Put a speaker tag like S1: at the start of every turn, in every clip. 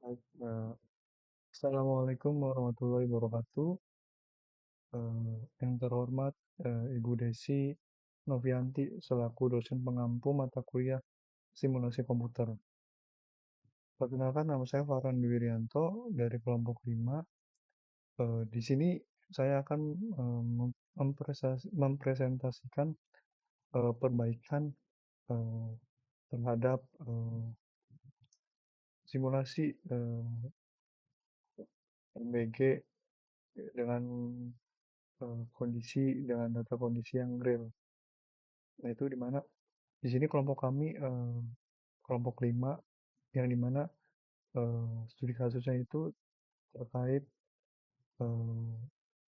S1: Baik, assalamualaikum warahmatullahi wabarakatuh. Yang terhormat, Ibu Desi Novianti selaku dosen pengampu mata kuliah simulasi komputer. Perkenalkan nama saya Farhan Dwirianto dari kelompok 5. Di sini saya akan mempresentasikan perbaikan eh, terhadap simulasi MBG dengan kondisi dengan data kondisi yang real. Nah, itu di mana di sini kelompok kami kelompok 5 yang di mana studi kasusnya itu terkait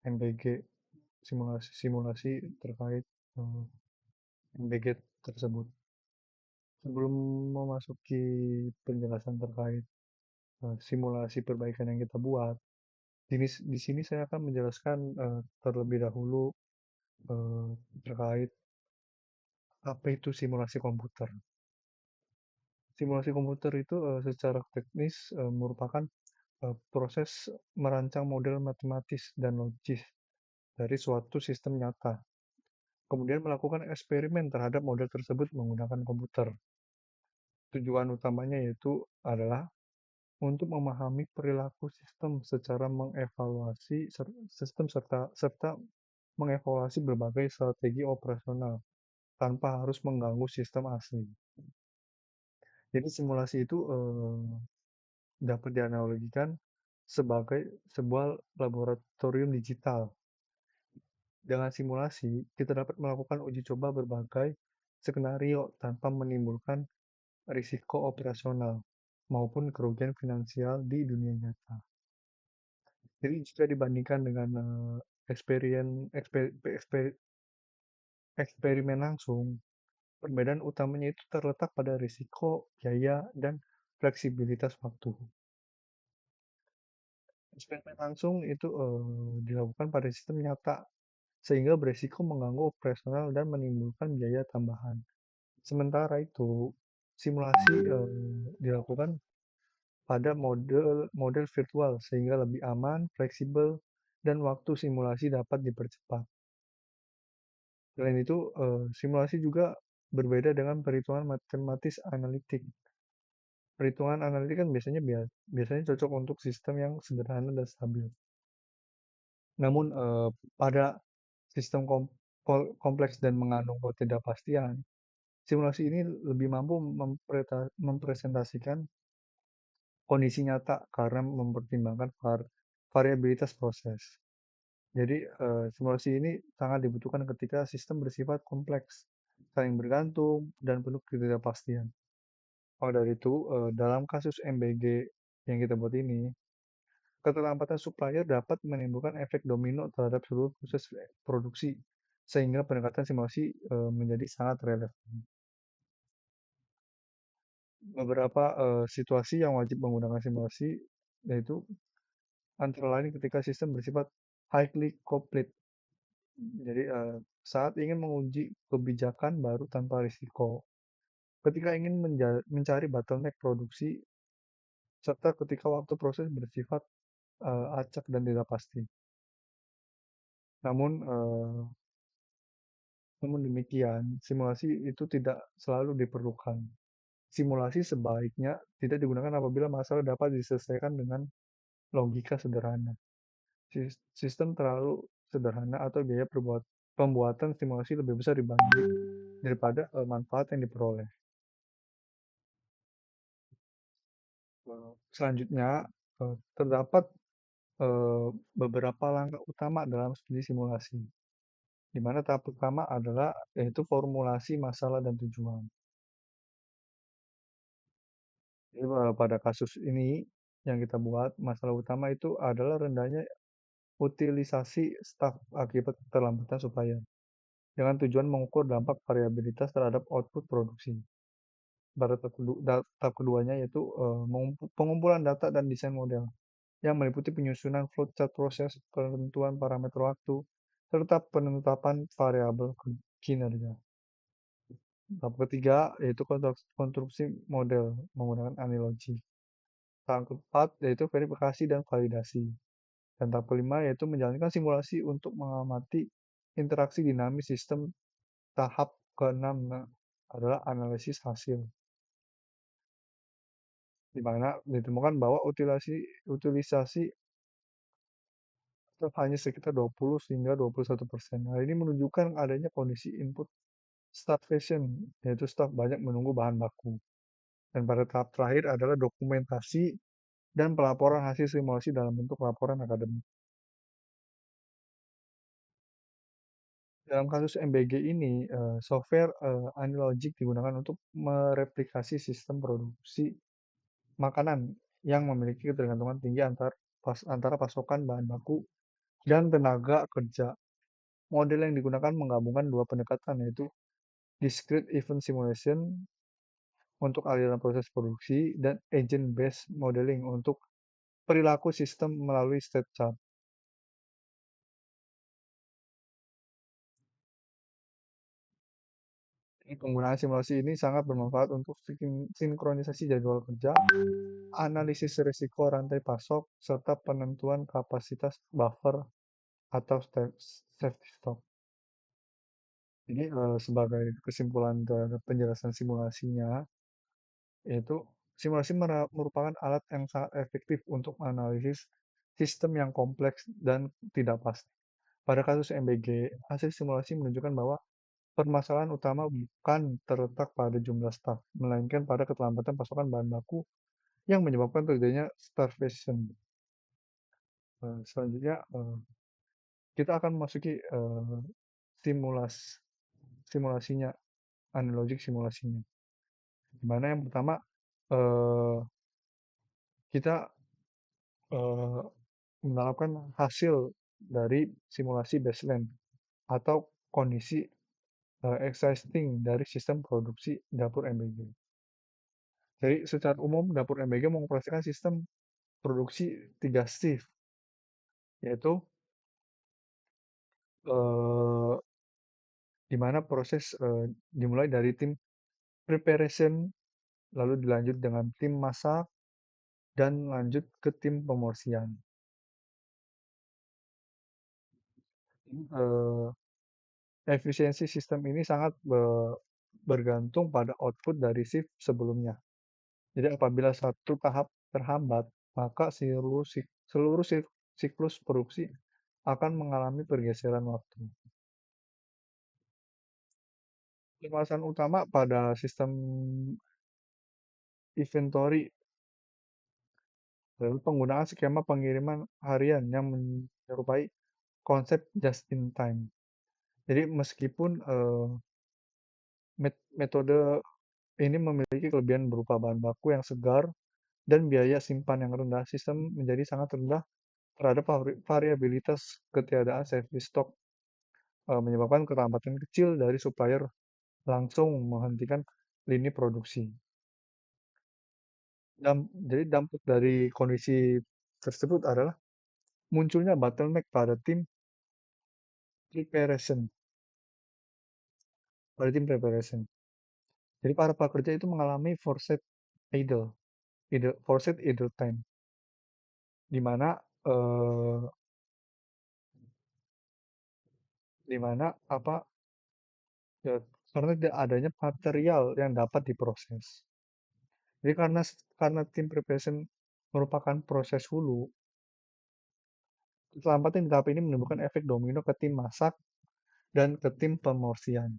S1: MBG simulasi-simulasi terkait MBG tersebut. Sebelum memasuki penjelasan terkait simulasi perbaikan yang kita buat, di sini saya akan menjelaskan terlebih dahulu eh, terkait apa itu simulasi komputer. Simulasi komputer itu secara teknis merupakan proses merancang model matematis dan logis dari suatu sistem nyata, kemudian melakukan eksperimen terhadap model tersebut menggunakan komputer. Tujuan utamanya yaitu adalah untuk memahami perilaku sistem secara mengevaluasi sistem serta mengevaluasi berbagai strategi operasional tanpa harus mengganggu sistem asli. Jadi simulasi itu dapat dianalogikan sebagai sebuah laboratorium digital. Dengan simulasi, kita dapat melakukan uji coba berbagai skenario tanpa menimbulkan risiko operasional maupun kerugian finansial di dunia nyata. Jadi jika dibandingkan dengan eksperimen langsung, perbedaan utamanya itu terletak pada risiko, biaya, dan fleksibilitas waktu. Eksperimen langsung itu dilakukan pada sistem nyata sehingga beresiko mengganggu operasional dan menimbulkan biaya tambahan. Sementara itu, simulasi dilakukan pada model model virtual sehingga lebih aman, fleksibel, dan waktu simulasi dapat dipercepat. Selain itu, simulasi juga berbeda dengan perhitungan matematis analitik. Perhitungan analitik kan biasanya cocok untuk sistem yang sederhana dan stabil. Namun, pada sistem kompleks dan mengandung ketidakpastian, simulasi ini lebih mampu mempresentasikan kondisi nyata karena mempertimbangkan variabilitas proses. Jadi, simulasi ini sangat dibutuhkan ketika sistem bersifat kompleks, saling bergantung, dan penuh ketidakpastian. Maka dari itu, dalam kasus MBG yang kita buat ini, keterlambatan supplier dapat menimbulkan efek domino terhadap seluruh proses produksi, sehingga pendekatan simulasi menjadi sangat relevan. Beberapa situasi yang wajib menggunakan simulasi yaitu antara lain ketika sistem bersifat highly complete. Jadi saat ingin menguji kebijakan baru tanpa risiko, ketika ingin mencari bottleneck produksi, serta ketika waktu proses bersifat acak dan tidak pasti. Namun namun demikian, simulasi itu tidak selalu diperlukan. Simulasi sebaiknya tidak digunakan apabila masalah dapat diselesaikan dengan logika sederhana. Sistem terlalu sederhana atau biaya pembuatan simulasi lebih besar dibanding daripada manfaat yang diperoleh. Selanjutnya, terdapat beberapa langkah utama dalam studi simulasi, di mana tahap pertama adalah yaitu formulasi masalah dan tujuan. Jadi pada kasus ini yang kita buat, masalah utama itu adalah rendahnya utilisasi staf akibat keterlambatan supplier, dengan tujuan mengukur dampak variabilitas terhadap output produksi. Pada tahap keduanya yaitu pengumpulan data dan desain model yang meliputi penyusunan flowchart proses, penentuan parameter waktu, serta penetapan variabel kinerja. Tahap ketiga yaitu konstruksi model menggunakan analogi. Tahap keempat yaitu verifikasi dan validasi. Dan tahap kelima yaitu menjalankan simulasi untuk mengamati interaksi dinamis sistem. Tahap keenam adalah analisis hasil, di mana ditemukan bahwa utilisasi tetap hanya sekitar 20 hingga 21%. Hal ini menunjukkan adanya kondisi input starvation, yaitu stok banyak menunggu bahan baku. Dan pada tahap terakhir adalah dokumentasi dan pelaporan hasil simulasi dalam bentuk laporan akademik. Dalam kasus MBG ini, software Analogic digunakan untuk mereplikasi sistem produksi makanan yang memiliki ketergantungan tinggi antara pasokan bahan baku dan tenaga kerja. Model yang digunakan menggabungkan dua pendekatan, yaitu discrete event simulation untuk aliran proses produksi dan agent-based modeling untuk perilaku sistem melalui state chart. Penggunaan simulasi ini sangat bermanfaat untuk sinkronisasi jadwal kerja, analisis risiko rantai pasok, serta penentuan kapasitas buffer atau safety stock. Jadi sebagai kesimpulan terhadap penjelasan simulasinya, yaitu simulasi merupakan alat yang sangat efektif untuk menganalisis sistem yang kompleks dan tidak pasti. Pada kasus MBG, hasil simulasi menunjukkan bahwa permasalahan utama bukan terletak pada jumlah staf, melainkan pada keterlambatan pasokan bahan baku yang menyebabkan terjadinya starvation. Selanjutnya, kita akan memasuki simulas simulasinya, analogic simulasinya. Di mana yang pertama, eh, kita eh, menerapkan hasil dari simulasi baseline atau kondisi existing dari sistem produksi dapur MBG. Jadi secara umum dapur MBG mengoperasikan sistem produksi 3 shift, yaitu eh, di mana proses dimulai dari tim preparation, lalu dilanjut dengan tim masak, dan lanjut ke tim pemorsian. Eh, Efisiensi sistem ini sangat bergantung pada output dari shift sebelumnya. Jadi apabila satu tahap terhambat, maka seluruh siklus produksi akan mengalami pergeseran waktu. Permasalahan utama pada sistem inventory adalah penggunaan skema pengiriman harian yang menyerupai konsep just in time. Jadi meskipun metode ini memiliki kelebihan berupa bahan baku yang segar dan biaya simpan yang rendah, sistem menjadi sangat rendah terhadap variabilitas ketiadaan safety stock, menyebabkan keterlambatan kecil dari supplier langsung menghentikan lini produksi. Jadi dampak dari kondisi tersebut adalah munculnya bottleneck preparation, pada tim preparation. Jadi para pekerja itu mengalami forced idle time, di mana eh, di mana apa ya, karena tidak adanya material yang dapat diproses. Jadi karena tim preparation merupakan proses hulu, keterlambatan di tahap ini menimbulkan efek domino ke tim masak dan ke tim pemorsian.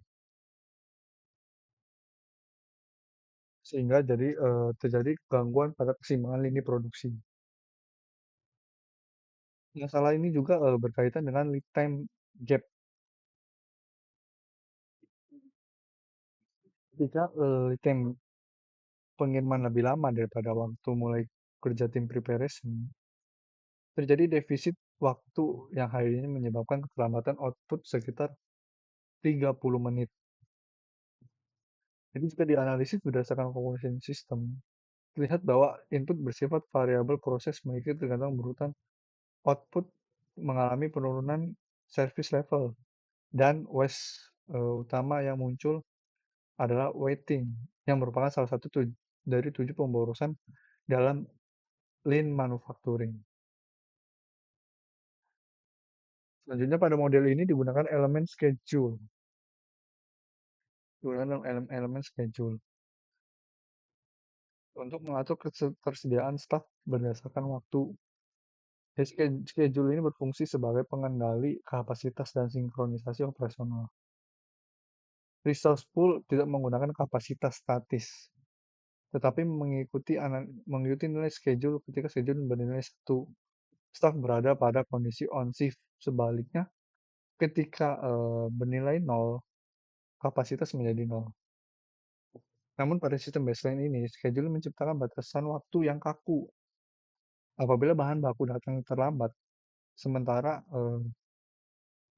S1: Sehingga jadi terjadi gangguan pada keseimbangan lini produksi. Masalah ini juga berkaitan dengan lead time gap. Ketika lead time pengiriman lebih lama daripada waktu mulai kerja tim preparation, terjadi defisit waktu yang akhirnya menyebabkan keterlambatan output sekitar 30 menit. Jadi jika dianalisis berdasarkan composition system, terlihat bahwa input bersifat variabel proses mengikuti tergantung berurutan output mengalami penurunan service level dan waste utama yang muncul adalah waiting yang merupakan salah satu dari 7 pemborosan dalam lean manufacturing. Selanjutnya pada model ini digunakan elemen schedule, elemen schedule untuk mengatur ketersediaan staf berdasarkan waktu. Jadi schedule ini berfungsi sebagai pengendali kapasitas dan sinkronisasi operasional. Resource pool tidak menggunakan kapasitas statis, tetapi mengikuti nilai schedule ketika schedule bernilai 1. Staf berada pada kondisi on shift. Sebaliknya, ketika bernilai 0, kapasitas menjadi 0. Namun pada sistem baseline ini, schedule menciptakan batasan waktu yang kaku. Apabila bahan baku datang terlambat, sementara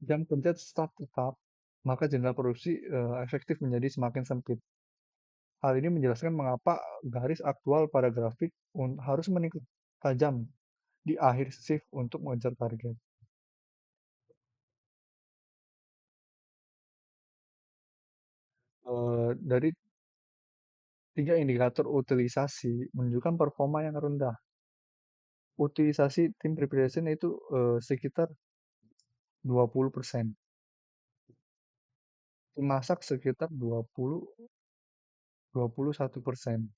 S1: jam kerja staf tetap, maka jendela produksi efektif menjadi semakin sempit. Hal ini menjelaskan mengapa garis aktual pada grafik harus meningkat tajam di akhir shift untuk mengejar target. Dari 3 indikator utilisasi menunjukkan performa yang rendah. Utilisasi tim preparation itu sekitar 20%. Tim masak sekitar 21%.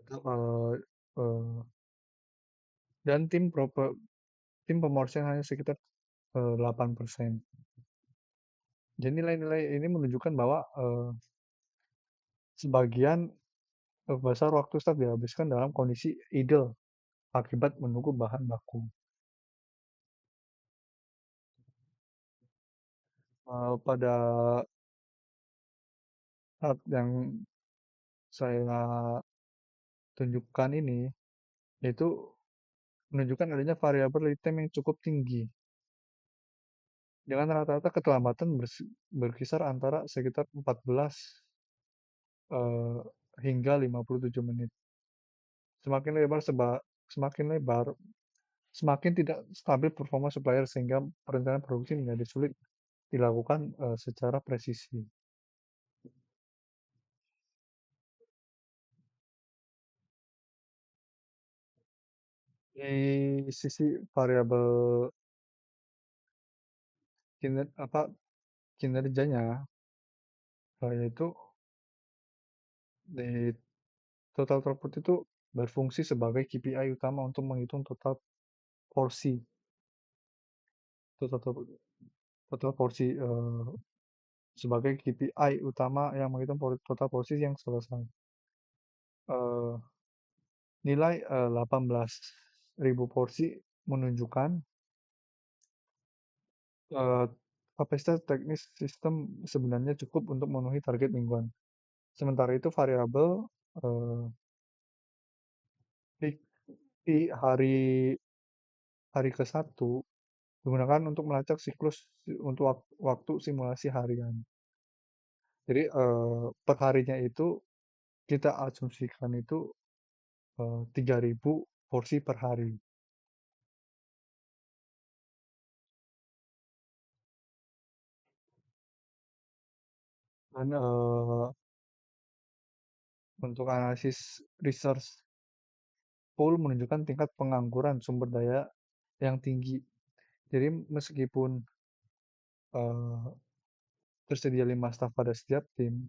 S1: Eh, eh, dan tim pemorsian hanya sekitar 8%. Jadi nilai-nilai ini menunjukkan bahwa sebagian besar waktu staf dihabiskan dalam kondisi idle akibat menunggu bahan baku. Pada saat yang saya tunjukkan ini, itu menunjukkan adanya variabel lead time yang cukup tinggi. Dengan rata-rata keterlambatan berkisar antara sekitar 14 eh, hingga 57 menit. Semakin lebar semakin lebar, semakin tidak stabil performa supplier sehingga perencanaan produksi menjadi sulit dilakukan secara presisi. Di sisi variabel kinerjanya, yaitu di total throughput itu berfungsi sebagai KPI utama untuk menghitung total porsi, total throughput, total porsi sebagai KPI utama yang menghitung total porsi yang selesai. Eh, Nilai 18.000 porsi menunjukkan eh, kapasitas teknis sistem sebenarnya cukup untuk memenuhi target mingguan. Sementara itu variabel eh, di, di hari ke-1 digunakan untuk melacak siklus untuk waktu simulasi harian. Jadi perharinya itu kita asumsikan itu 3.000 porsi per hari. Dan untuk analisis resource pool menunjukkan tingkat pengangguran sumber daya yang tinggi. Jadi meskipun eh, tersedia 5 staf pada setiap tim,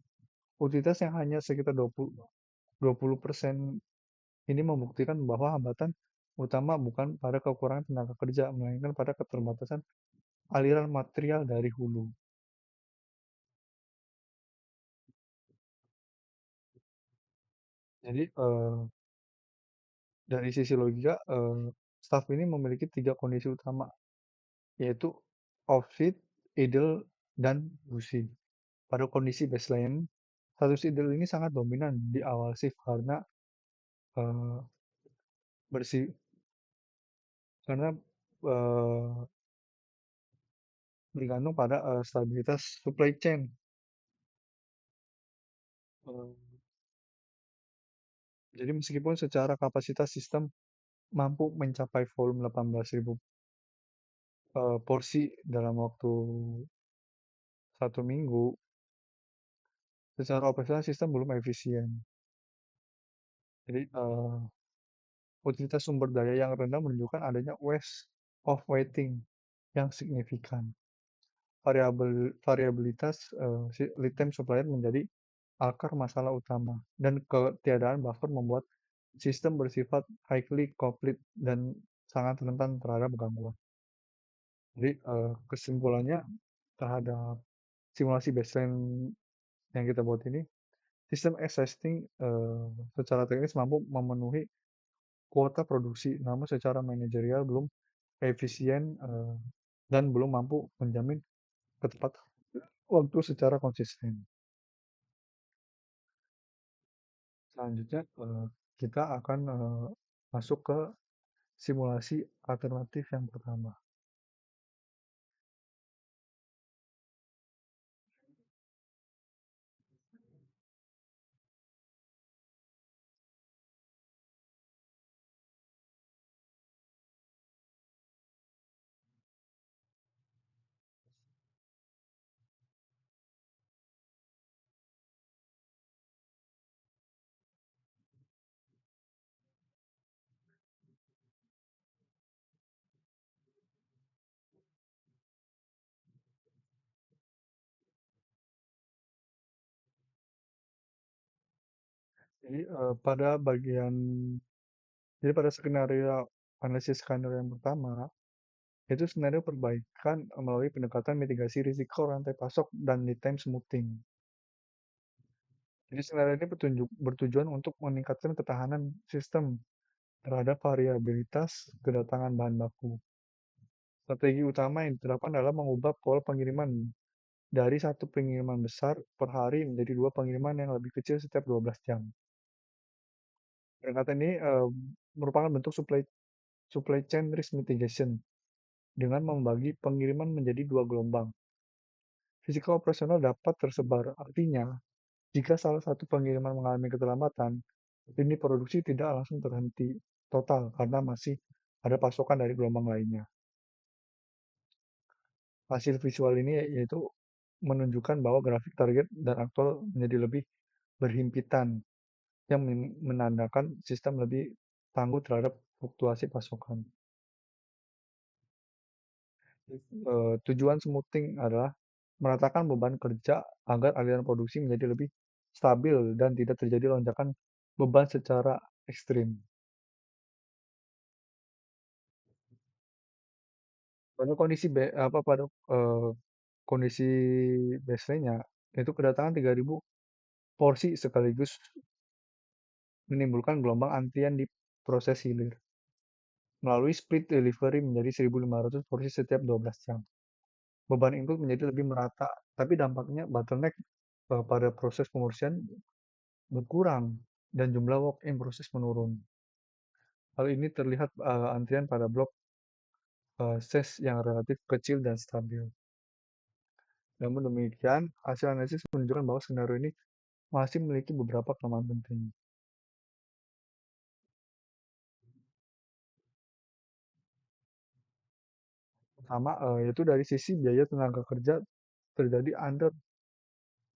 S1: utilitas yang hanya sekitar 20% ini membuktikan bahwa hambatan utama bukan pada kekurangan tenaga kerja, melainkan pada keterbatasan aliran material dari hulu. Jadi dari sisi logika, staff ini memiliki 3 kondisi utama, yaitu off-shift, idle, dan busy. Pada kondisi baseline, status idle ini sangat dominan di awal shift karena eh, bersih karena eh, bergantung pada stabilitas supply chain. Eh, jadi meskipun secara kapasitas sistem mampu mencapai volume 18.000 porsi dalam waktu 1 minggu, secara operasional sistem belum efisien. Jadi, utilitas sumber daya yang rendah menunjukkan adanya waste of waiting yang signifikan. Variabilitas, lead time supplier menjadi akar masalah utama, dan ketiadaan buffer membuat sistem bersifat highly complete dan sangat rentan terhadap gangguan. Jadi, kesimpulannya terhadap simulasi baseline yang kita buat ini, sistem existing secara teknis mampu memenuhi kuota produksi, namun secara manajerial belum efisien, dan belum mampu menjamin ketepatan waktu secara konsisten. Selanjutnya, kita akan masuk ke simulasi alternatif yang pertama. Jadi, pada skenario analisis skenario yang pertama, itu skenario perbaikan melalui pendekatan mitigasi risiko rantai pasok dan lead time smoothing. Jadi skenario ini bertujuan untuk meningkatkan ketahanan sistem terhadap variabilitas kedatangan bahan baku. Strategi utama yang diterapkan adalah mengubah pola pengiriman dari satu pengiriman besar per hari menjadi dua pengiriman yang lebih kecil setiap 12 jam. Pendekatan ini merupakan bentuk supply chain risk mitigation dengan membagi pengiriman menjadi dua gelombang. Risiko operasional dapat tersebar, artinya jika salah satu pengiriman mengalami keterlambatan, lini produksi tidak langsung terhenti total karena masih ada pasokan dari gelombang lainnya. Hasil visual ini yaitu menunjukkan bahwa grafik target dan aktual menjadi lebih berhimpitan, yang menandakan sistem lebih tangguh terhadap fluktuasi pasokan. Tujuan smoothing adalah meratakan beban kerja agar aliran produksi menjadi lebih stabil dan tidak terjadi lonjakan beban secara ekstrim. Pada kondisi pada kondisi baseline-nya itu kedatangan 3.000 porsi sekaligus menimbulkan gelombang antrian di proses hilir. Melalui split delivery menjadi 1.500 porsi setiap 12 jam. Beban input menjadi lebih merata, tapi dampaknya bottleneck pada proses pemursian berkurang dan jumlah walk-in proses menurun. Hal ini terlihat antrian pada blok ses yang relatif kecil dan stabil. Namun demikian, hasil analisis menunjukkan bahwa skenario ini masih memiliki beberapa kelemahan penting. Pertama, yaitu dari sisi biaya tenaga kerja terjadi under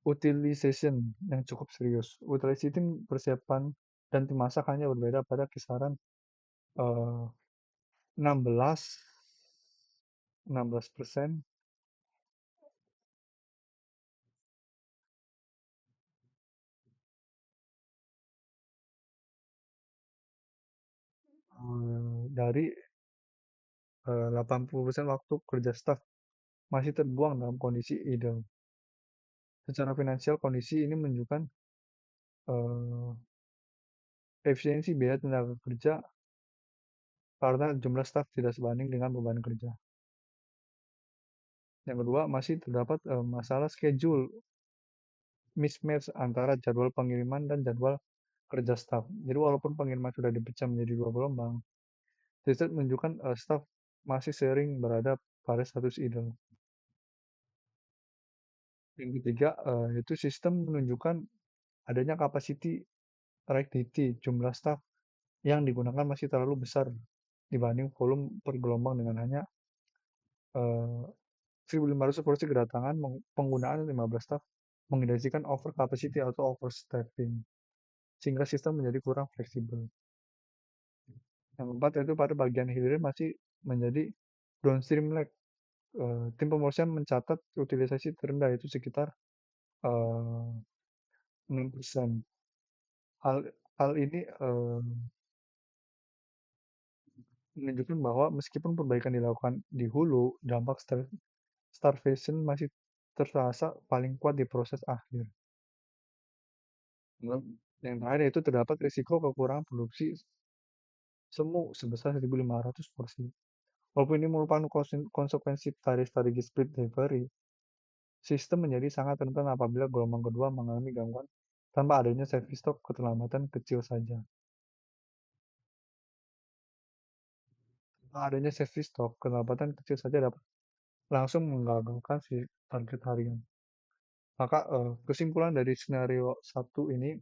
S1: utilization yang cukup serius. Utilization persiapan dan tim masak hanya berbeda pada kisaran eh, 16% dari 80% waktu kerja staf masih terbuang dalam kondisi idle. Secara finansial, kondisi ini menunjukkan eh, efisiensi biaya tenaga kerja karena jumlah staf tidak sebanding dengan beban kerja. Yang kedua, masih terdapat masalah schedule mismatch antara jadwal pengiriman dan jadwal kerja staf. Jadi walaupun pengiriman sudah dipecah menjadi dua gelombang, riset menunjukkan staf masih sering berada pada status idle. Yang ketiga, yaitu sistem menunjukkan adanya capacity rigidity, jumlah staf yang digunakan masih terlalu besar dibanding volume per gelombang dengan hanya 1.500 porsi kedatangan. Penggunaan 15 staf mengindikasikan over capacity atau overstaffing. sehingga sistem menjadi kurang fleksibel. Yang keempat yaitu pada bagian hilir masih menjadi downstream lag. Tim pemrosesan mencatat utilisasi terendah itu sekitar 6%. Hal hal ini menunjukkan bahwa meskipun perbaikan dilakukan di hulu, dampak starvation masih terasa paling kuat di proses akhir. Lalu yang terakhir yaitu terdapat risiko kekurangan produksi semu sebesar 1.500 porsi. Walaupun ini merupakan konsekuensi dari strategi split delivery, sistem menjadi sangat rentan apabila gelombang kedua mengalami gangguan tanpa adanya safety stock keterlambatan kecil saja. Tanpa adanya safety stock, keterlambatan kecil saja dapat langsung menggagalkan si target harian. Maka kesimpulan dari skenario satu ini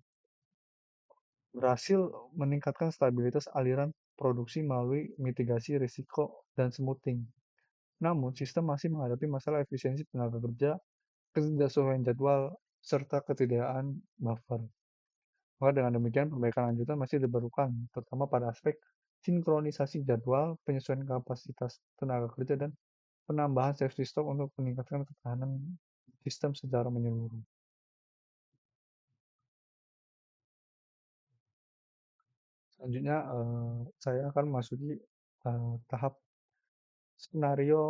S1: berhasil meningkatkan stabilitas aliran produksi melalui mitigasi risiko dan smoothing. Namun, sistem masih menghadapi masalah efisiensi tenaga kerja, ketidaksesuaian jadwal, serta ketidaksediaan buffer. Maka dengan demikian, perbaikan lanjutan masih diperlukan, terutama pada aspek sinkronisasi jadwal, penyesuaian kapasitas tenaga kerja, dan penambahan safety stock untuk meningkatkan ketahanan sistem secara menyeluruh. Selanjutnya, saya akan memasuki tahap skenario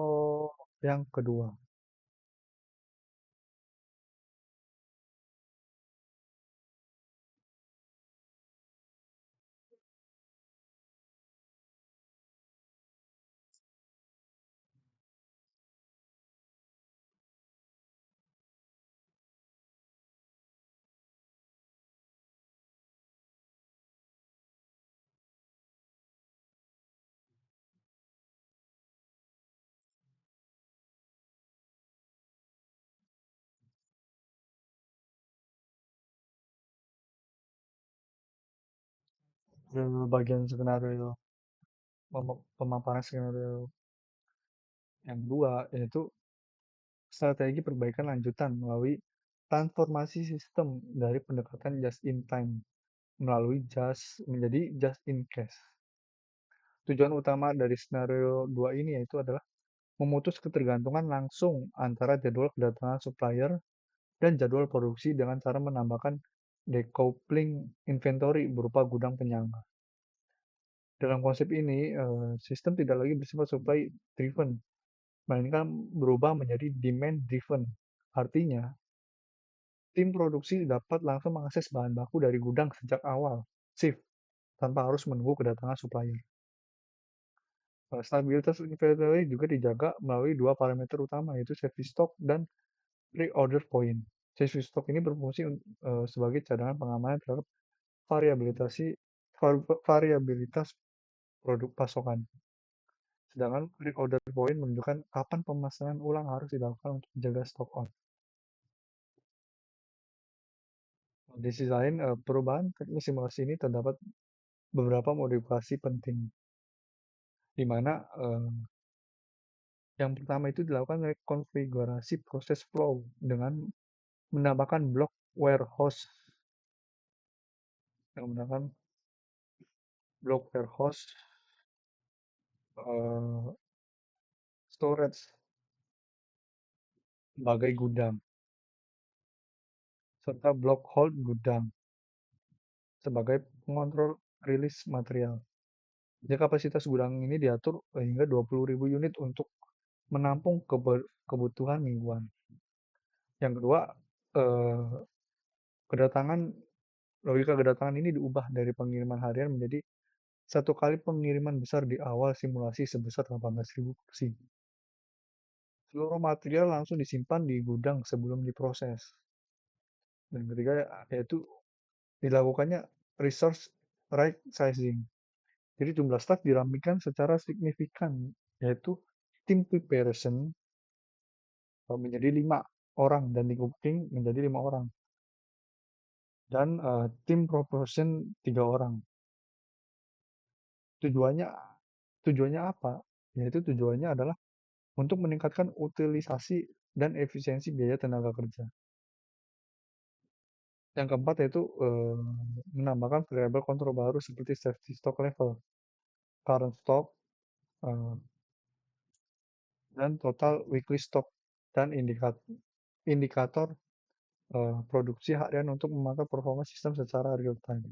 S1: yang kedua. Bagian skenario pemaparan skenario yang kedua yaitu strategi perbaikan lanjutan melalui transformasi sistem dari pendekatan just in time melalui menjadi just in case. Tujuan utama dari skenario 2 ini yaitu adalah memutus ketergantungan langsung antara jadwal kedatangan supplier dan jadwal produksi dengan cara menambahkan decoupling inventory berupa gudang penyangga. Dalam konsep ini, sistem tidak lagi bersifat supply driven, melainkan berubah menjadi demand driven. Artinya, tim produksi dapat langsung mengakses bahan baku dari gudang sejak awal shift tanpa harus menunggu kedatangan supplier. Stabilitas inventory juga dijaga melalui dua parameter utama yaitu safety stock dan pre-order point. Safety stock ini berfungsi sebagai cadangan pengamanan terhadap variabilitas variabilitas produk pasokan. Sedangkan pre-order point menunjukkan kapan pemesanan ulang harus dilakukan untuk menjaga stok on. Di sisi lain, perubahan teknis simulasi ini terdapat beberapa modifikasi penting, di mana yang pertama itu dilakukan rekonfigurasi proses flow dengan menambahkan blok warehouse, yang menggunakan blok warehouse uh, storage sebagai gudang, serta blok hold gudang sebagai pengontrol rilis material. Jadi kapasitas gudang ini diatur hingga 20.000 unit untuk menampung kebutuhan mingguan. Yang kedua, eh, kedatangan logika kedatangan ini diubah dari pengiriman harian menjadi satu kali pengiriman besar di awal simulasi sebesar 18.000 porsi. Seluruh material langsung disimpan di gudang sebelum diproses. Dan ketiga yaitu dilakukannya resource right sizing. Jadi jumlah staf dirampingkan secara signifikan, yaitu tim preparation menjadi 5 orang dan di cooking menjadi 5 orang dan tim proportion 3 orang. Tujuannya tujuannya apa? Yaitu tujuannya adalah untuk meningkatkan utilisasi dan efisiensi biaya tenaga kerja. Yang keempat yaitu menambahkan variabel kontrol baru seperti safety stock level, current stock, eh, dan total weekly stock dan indikator produksi harian untuk memantau performa sistem secara real time.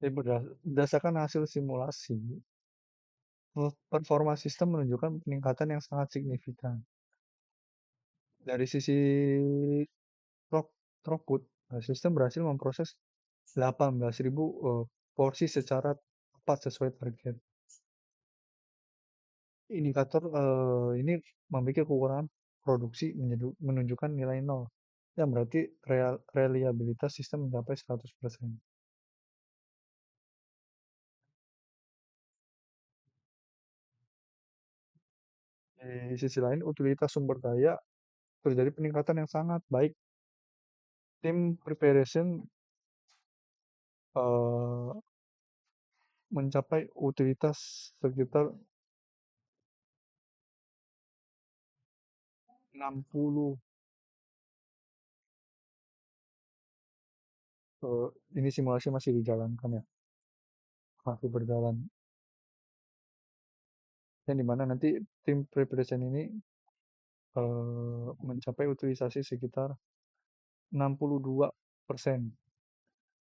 S1: Jadi berdasarkan hasil simulasi, performa sistem menunjukkan peningkatan yang sangat signifikan. Dari sisi throughput, sistem berhasil memproses 18.000 porsi secara tepat sesuai target. Indikator ini memiliki kekurangan produksi menunjukkan nilai nol, yang berarti reliabilitas sistem mencapai 100%. Di sisi lain, utilitas sumber daya terjadi peningkatan yang sangat baik. Tim preparation eh, mencapai utilitas sekitar 60. eh, ini simulasi masih dijalankan ya, masih berjalan. Yang dimana nanti tim preparation ini mencapai utilisasi sekitar 62%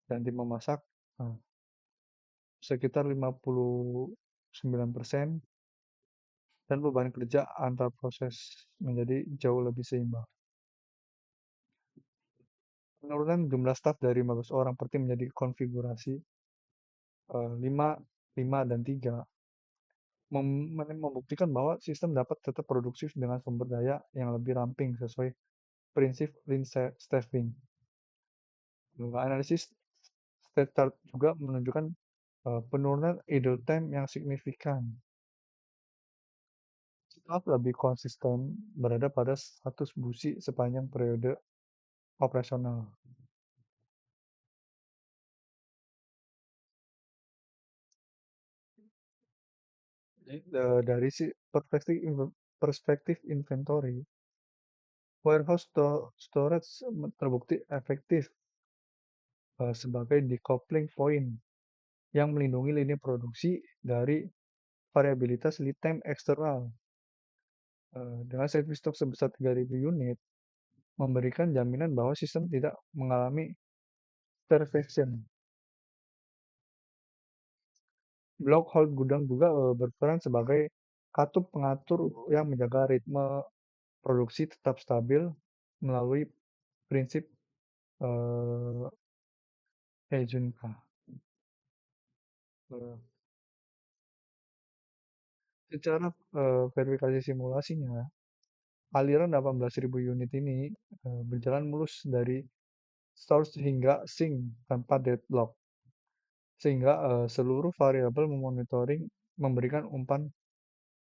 S1: dan tim memasak eh, sekitar 59% dan beban kerja antar proses menjadi jauh lebih seimbang. Penurunan jumlah staf dari 15 orang per tim menjadi konfigurasi 5, 5, dan 3 membuktikan bahwa sistem dapat tetap produktif dengan sumber daya yang lebih ramping sesuai prinsip lean staffing. Analisis state chart juga menunjukkan penurunan idle time yang signifikan. Staf lebih konsisten berada pada status busi sepanjang periode operasional. Jadi, dari si perspektif inventory, warehouse storage terbukti efektif sebagai decoupling point yang melindungi lini produksi dari variabilitas lead time eksternal. Dengan service stock sebesar 3.000 unit, memberikan jaminan bahwa sistem tidak mengalami starvation. Block hold gudang juga berperan sebagai katup pengatur yang menjaga ritme produksi tetap stabil melalui prinsip eh, Heijunka. Eh, Secara verifikasi simulasinya, aliran 18.000 unit ini berjalan mulus dari source hingga sink tanpa deadlock, sehingga seluruh variabel memonitoring memberikan umpan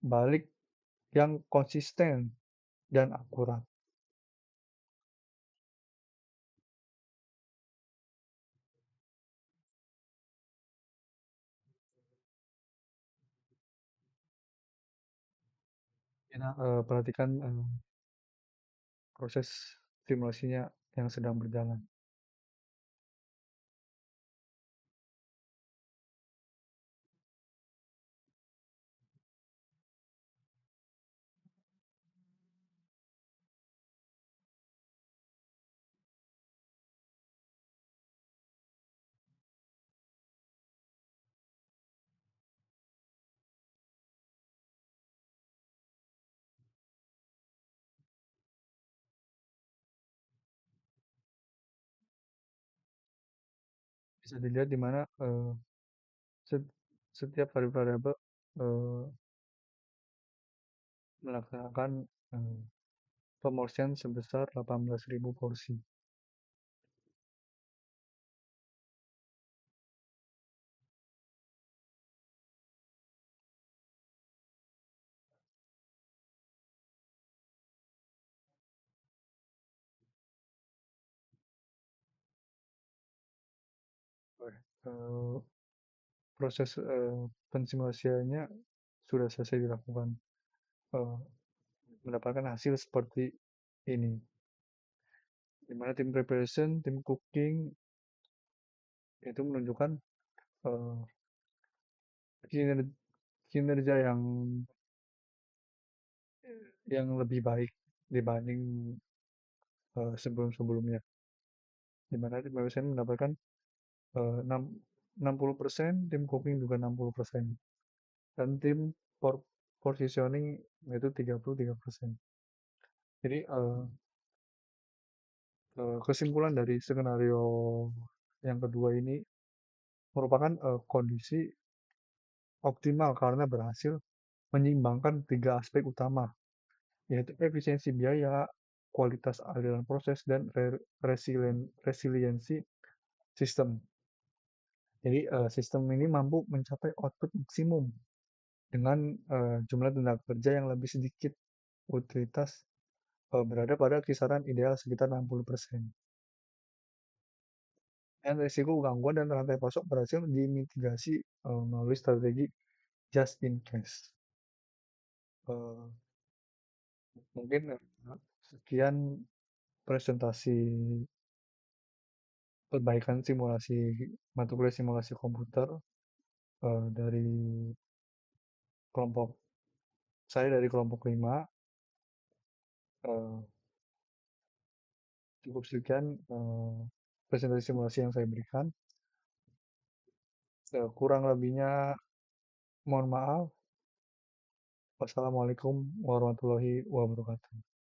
S1: balik yang konsisten dan akurat. Kita perhatikan proses simulasinya yang sedang berjalan. Bisa dilihat di mana setiap variabel eh, melaksanakan eh, pemorsian sebesar 18.000 porsi. Eh, Proses pensimulasiannya sudah selesai dilakukan. Eh, Mendapatkan hasil seperti ini. di mana tim preparation, tim cooking itu menunjukkan eh, kinerja, kinerja yang lebih baik dibanding sebelum-sebelumnya. Di mana tim preparation mendapatkan 60%, tim cooking juga 60%, dan tim positioning itu 33%. Jadi kesimpulan dari skenario yang kedua ini merupakan kondisi optimal karena berhasil menyeimbangkan tiga aspek utama, yaitu efisiensi biaya, kualitas aliran proses, dan resiliensi sistem. Jadi sistem ini mampu mencapai output maksimum dengan jumlah tenaga kerja yang lebih sedikit, utilitas berada pada kisaran ideal sekitar 60%. Dan risiko gangguan dan rantai pasok berhasil dimitigasi melalui strategi just in case. Eh, Mungkin sekian presentasi perbaikan simulasi mata kuliah simulasi komputer dari kelompok saya dari kelompok 5. Eh, Cukup sekian presentasi simulasi yang saya berikan. Kurang lebihnya mohon maaf. Wassalamualaikum warahmatullahi wabarakatuh.